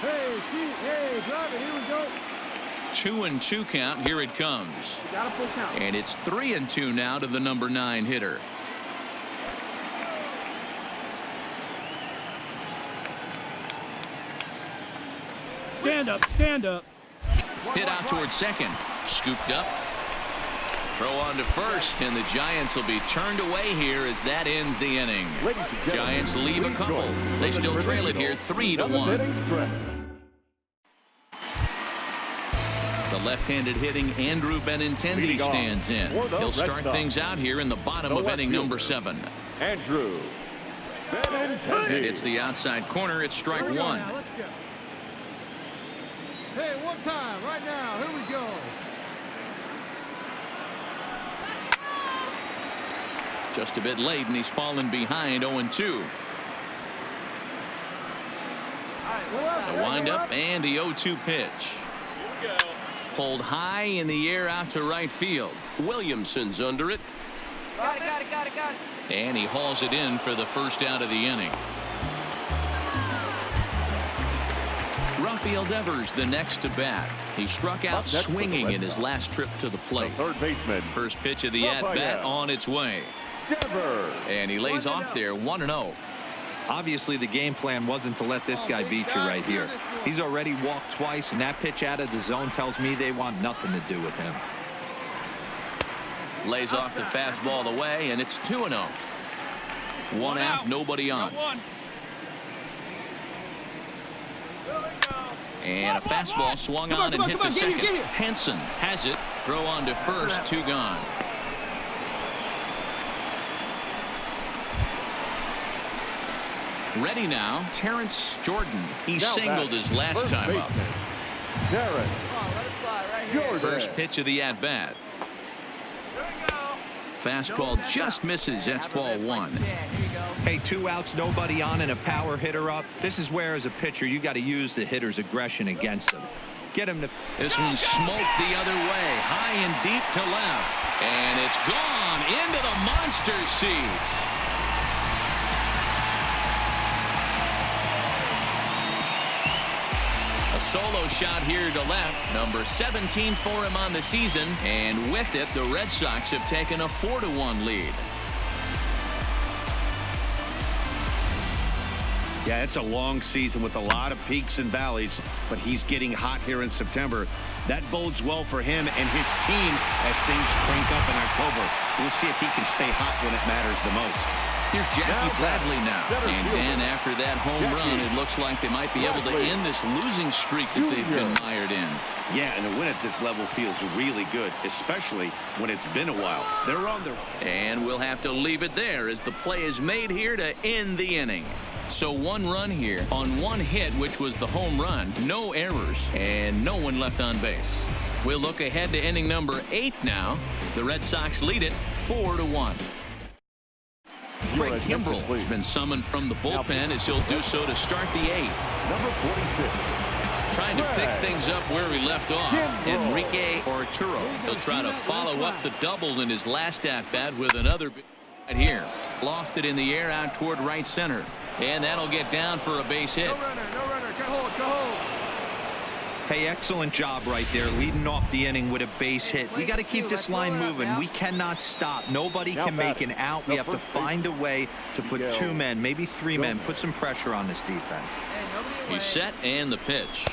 Hey, shoot, hey, drive it, here we go. 2-2 count. Here it comes. Got a full count. And it's 3-2 now to the number 9 hitter. Stand up, stand up. Hit out towards second. Scooped up. Throw on to first, and the Giants will be turned away here as that ends the inning. Giants leave a couple. They still trail it here 3-1. The left-handed hitting Andrew Benintendi stands in. He'll start things out here in the bottom of inning number 7. Andrew Benintendi. It hits the outside corner. It's strike 1. Let's go. Hey, one time, right now, here we go. Just a bit late, and he's fallen behind 0-2. The windup and the 0-2 pitch. Pulled high in the air out to right field. Williamson's under it. Got it. And he hauls it in for the first out of the inning. Rafael Devers the next to bat. He struck out swinging in his last trip to the plate. Third baseman. First pitch of the at-bat on its way. Devers. And he lays off there 1-0. Obviously, the game plan wasn't to let this guy beat you right here. He's already walked twice, and that pitch out of the zone tells me they want nothing to do with him. Lays off the fastball away, and it's 2-0. One out, nobody on. And a fastball swung on and hit the second. Henson has it. Throw on to first, 2 gone. Ready now, Terrence Jordan. He singled his last time up. First pitch of the at-bat. Fastball just misses. That's ball 1. Hey, 2 outs, nobody on, and a power hitter up. This is where, as a pitcher, you got to use the hitter's aggression against him. Get him to. This one smoked the other way, high and deep to left, and it's gone into the monster seats. A solo shot here to left, number 17 for him on the season, and with it, the Red Sox have taken a 4-1 lead. Yeah, it's a long season with a lot of peaks and valleys, but he's getting hot here in September. That bodes well for him and his team as things crank up in October. We'll see if he can stay hot when it matters the most. Here's Jackie Bradley now. And then after that home run, it looks like they might be able to end this losing streak that they've been mired in. Yeah, and a win at this level feels really good, especially when it's been a while. They're on their... And we'll have to leave it there as the play is made here to end the inning. So 1 run here on 1 hit, which was the home run, no errors, and no one left on base. We'll look ahead to inning number 8 now. The Red Sox lead it 4-1. Craig Kimbrell has been summoned from the bullpen as he'll do so to start the 8th. Number 46. Trying to pick things up where he left off. Enrique Arturo. He'll try to follow up the double in his last at-bat with another right here. Lofted in the air out toward right center. And that'll get down for a base hit. No runner, no runner. Go hold, go hold. Hey, excellent job right there, leading off the inning with a base hit. We got to keep this line moving. We cannot stop. Nobody can make an out. We have to find a way to put 2 men, maybe 3 men, put some pressure on this defense. He's set, and the pitch.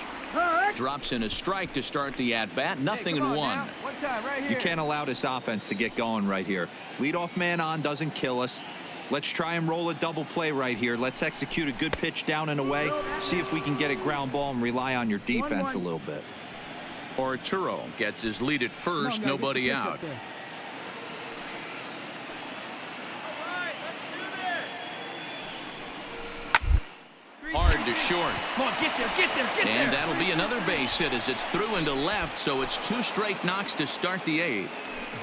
Drops in a strike to start the at-bat. Nothing in 1. One time, right here. You can't allow this offense to get going right here. Leadoff man on doesn't kill us. Let's try and roll a double play right here. Let's execute a good pitch down and away. See if we can get a ground ball and rely on your defense a little bit. Arturo gets his lead at first. Nobody out. Hard to short. Come on, get there, get there, get And there. that'll be another base hit as it's through into left, so it's 2 straight knocks to start the 8th.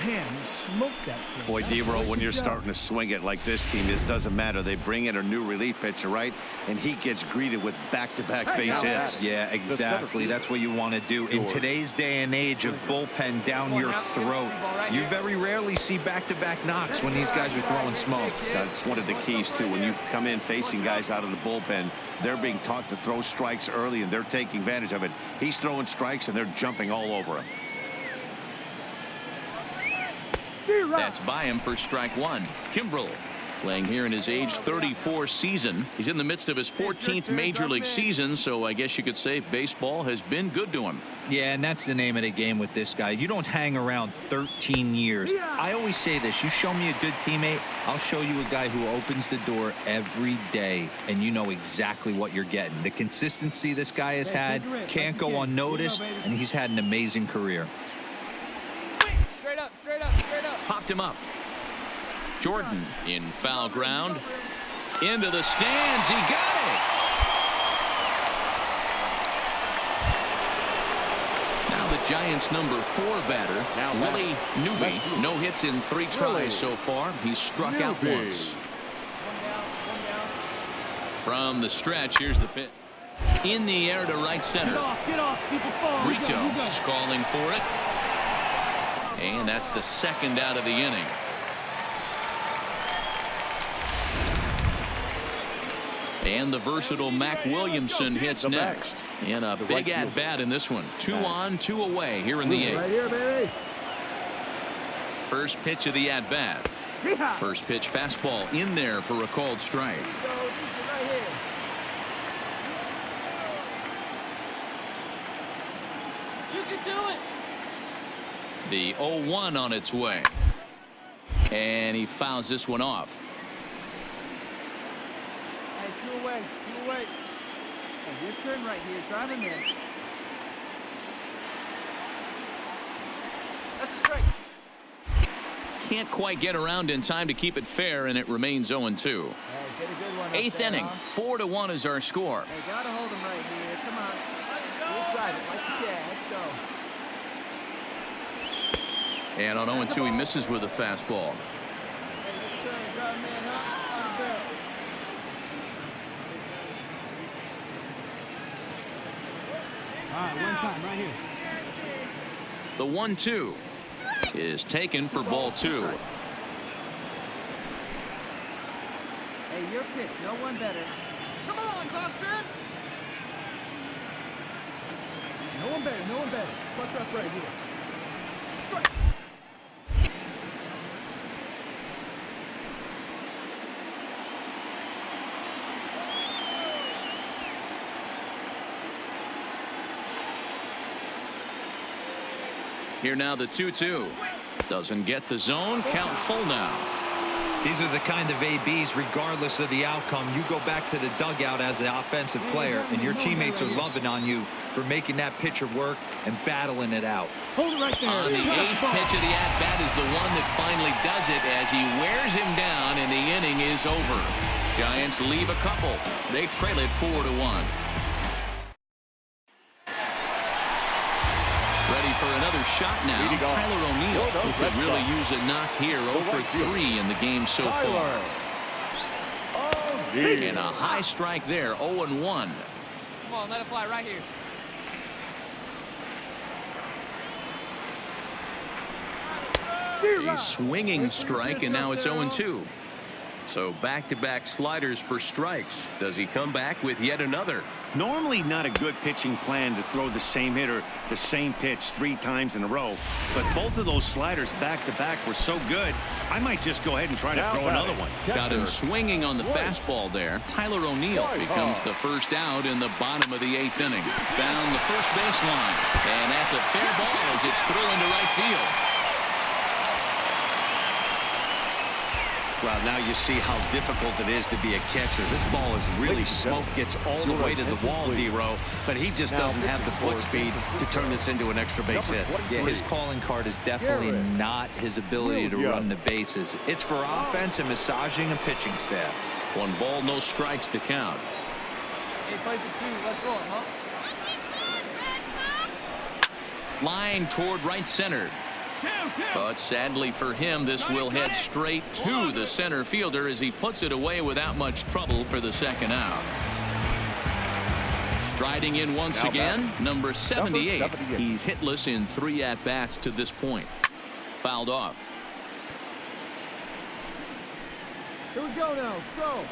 Man, you smoked that thing. Boy, That was D-Roll, a when good you're job. starting to swing it like this team is, doesn't matter. They bring in a new relief pitcher, right? And he gets greeted with back-to-back base hits. Yeah, exactly. That's what you want to do. In today's day and age of bullpen down your throat, you very rarely see back-to-back knocks when these guys are throwing smoke. That's one of the keys, too. When you come in facing guys out of the bullpen, they're being taught to throw strikes early, and they're taking advantage of it. He's throwing strikes, and they're jumping all over him. That's by him for strike 1. Kimbrel playing here in his age 34 season. He's in the midst of his 14th major league season, so I guess you could say baseball has been good to him. Yeah, and that's the name of the game with this guy. You don't hang around 13 years. I always say this. You show me a good teammate, I'll show you a guy who opens the door every day, and you know exactly what you're getting. The consistency this guy has had can't go unnoticed, and he's had an amazing career. Straight up, straight up, straight up. Popped him up. Jordan in foul ground. Into the stands. He got it. Now the Giants' number 4 batter, Willie Newby. No hits in 3 tries so far. He's struck out once. From the stretch, here's the pitch. In the air to right center. Get off, people fall. Rito is calling for it. And that's the 2nd out of the inning. And the versatile Mac Williamson hits next. And a big at-bat in this one. 2 on, 2 away here in the 8th. Right here, baby. First pitch of the at-bat. First pitch fastball in there for a called strike. Right here. You can do it. The 0-1 on its way. And he fouls this one off. Hey, 2 away, 2 away. Hey, your turn right here. Drive him in. That's a strike. Can't quite get around in time to keep it fair, and it remains 0-2. Hey, get a good one. up 8th there, inning, huh? 4-1 is our score. Hey, gotta hold him right here. Come on. We'll drive it like you can. Let's go. And on 0-2, he misses with a fastball. Hey, let's turn. Drive man, huh? All right, one time, right here. The 1-2 is taken for ball 2. Hey, your pitch. No one better. Come on, Buster. No one better, no one better. What's up right here? Here now the 2-2. Doesn't get the zone. Count full now. These are the kind of ABs, regardless of the outcome. You go back to the dugout as an offensive player, and your teammates are loving on you for making that pitcher work and battling it out. Hold it right there. On the 8th pitch of the at-bat is the one that finally does it as he wears him down, and the inning is over. Giants leave a couple. They trail it 4-1. Ready for another shot now. Tyler O'Neill, who could really use a knock here. 0 for 3 in the game so far. And a high strike there. 0-1. Come on, let it fly right here. A swinging strike, and now it's 0-2. So back-to-back sliders for strikes. Does he come back with yet another? Normally not a good pitching plan to throw the same hitter the same pitch 3 times in a row, but both of those sliders back-to-back were so good, I might just go ahead and try to throw another one. Got him swinging on the fastball there. Tyler O'Neill becomes the first out in the bottom of the 8th inning. Down the first baseline, and that's a fair ball as it's through into right field. Well, now you see how difficult it is to be a catcher. This ball is really smoked, gets all the way to the wall, D-Row, but he just doesn't have the foot speed to turn this into an extra base hit. Yeah, his calling card is definitely not his ability to run the bases. It's for offense and massaging a pitching staff. 1 ball, no strikes to count. Hey, plays it 2. Let's roll, huh? Line toward right center. But sadly for him, this will head straight to the center fielder as he puts it away without much trouble for the 2nd out. Striding in once again, number 78. He's hitless in 3 at-bats to this point. Fouled off. Here we go now. Let's go.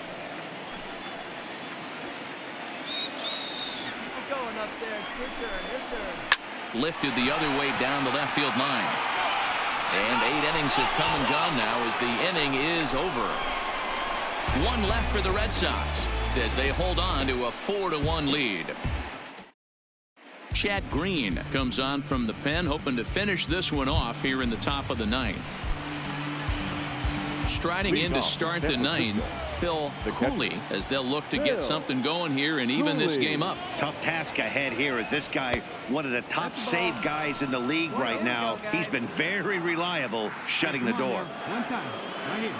Keep going up there. It's your turn. Your turn. Lifted the other way down the left field line. And 8 innings have come and gone now as the inning is over. 1 left for the Red Sox as they hold on to a 4-1 lead. Chad Green comes on from the pen, hoping to finish this one off here in the top of the 9th. Striding in to start the 9th, Phil Cooley, as they'll look to get something going here and even this game up. Tough task ahead here as this guy, one of the top save guys in the league right now. He's been very reliable shutting the door. One time, right here.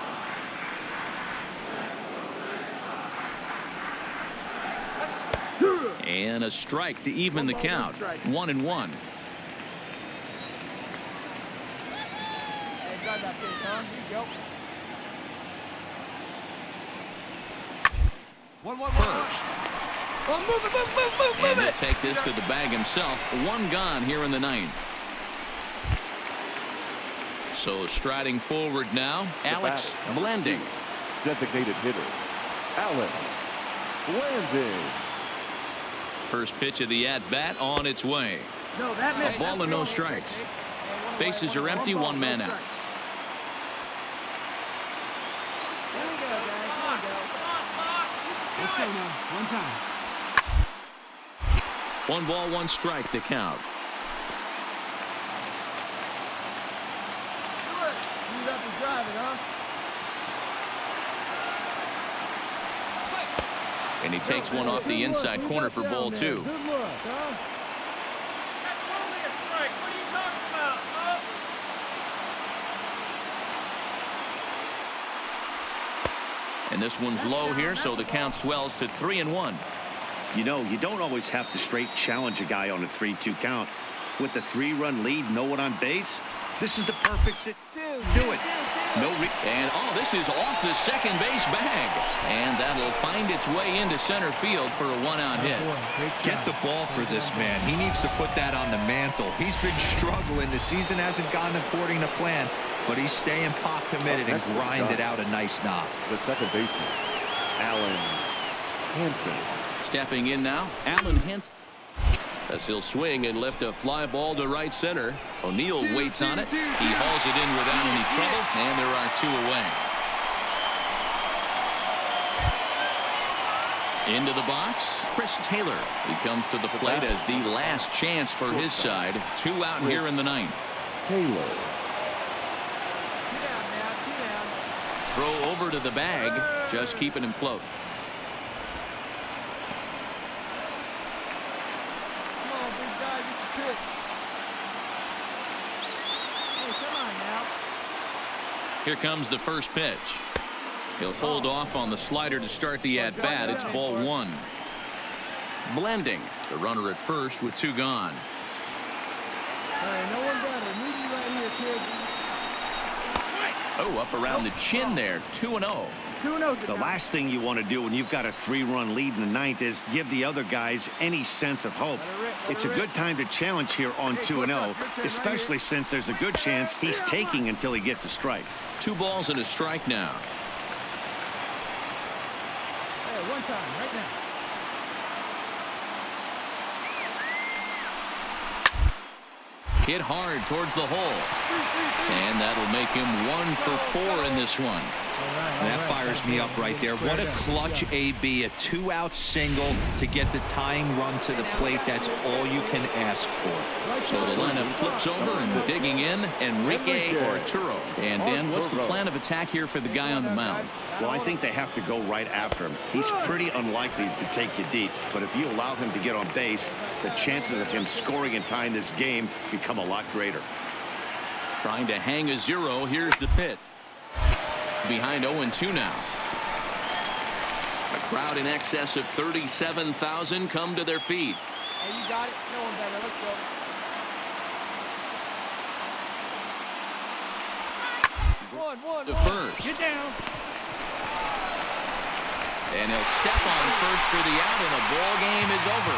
And a strike to even the count. 1-1. Hey, drive back in, Tom. Here you go. 1-1-1. First. Oh, move And he'll it. take this to the bag himself. 1 gone here in the 9th. So striding forward now, Alex Blanding. Designated hitter, Alex Blanding. First pitch of the at-bat on its way. No, that A ball and no strikes. Bases are empty, 1 man out. There we go, guys. There we go. Let's go now. One time. 1 ball, 1 strike to count. Do it. You have to drive it, huh? And he takes one off the inside corner for ball 2. Good look, huh? That's only a strike. What are you talking about, huh? And this one's low here, so the count swells to 3-1. You know, you don't always have to straight challenge a guy on a 3-2 count. With the 3-run lead, no one on base, this is the perfect sit. Do it. No And this is off the second base bag. And that'll find its way into center field for a 1-out hit. Get the ball for this man. He needs to put that on the mantle. He's been struggling. The season hasn't gone according to plan, but he's staying pop committed and grinded out a nice knock. The second baseman, Alan Hansen. Stepping in now, Alan Hansen. As he'll swing and lift a fly ball to right center. O'Neill waits on it. He hauls it in without any trouble, and there are 2 away. Into the box, Chris Taylor. He comes to the plate as the last chance for his side. 2 out here in the 9th. Taylor. Two down now. 2 down. Throw over to the bag, just keeping him close. Come on, big guy. You can pitch. Hey, come on now. Here comes the first pitch. He'll hold off on the slider to start the at-bat. It's ball 1. Blending the runner at first with 2 gone. Hey, no one better. Meet you right here, kid. Oh, up around the chin there. 2-0. 2-0. The last thing you want to do when you've got a 3-run lead in the 9th is give the other guys any sense of hope. It's a good time to challenge here on 2-0, especially since there's a good chance he's taking until he gets a strike. 2 balls and a strike now. One time, right now. Hit hard towards the hole. And that'll make him 1 for 4 in this one. That fires me up right there. What a clutch AB, a 2-out single to get the tying run to the plate. That's all you can ask for. So the lineup flips over and digging in Enrique Arturo. And Dan, what's the plan of attack here for the guy on the mound? Well, I think they have to go right after him. He's pretty unlikely to take you deep, but if you allow him to get on base, the chances of him scoring and tying this game become a lot greater. Trying to hang a 0. Here's the pitch. Behind 0-2 now. A crowd in excess of 37,000 come to their feet. Hey, you got it. No one better. Let's go. One. To first. Get down. And he'll step on first for the out, and the ball game is over.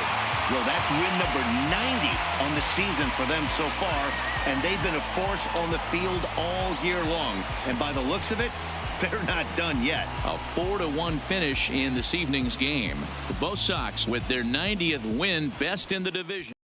Well, that's win number 90 on the season for them so far, and they've been a force on the field all year long. And by the looks of it, they're not done yet. A 4-1 finish in this evening's game. The Bo Sox with their 90th win, best in the division.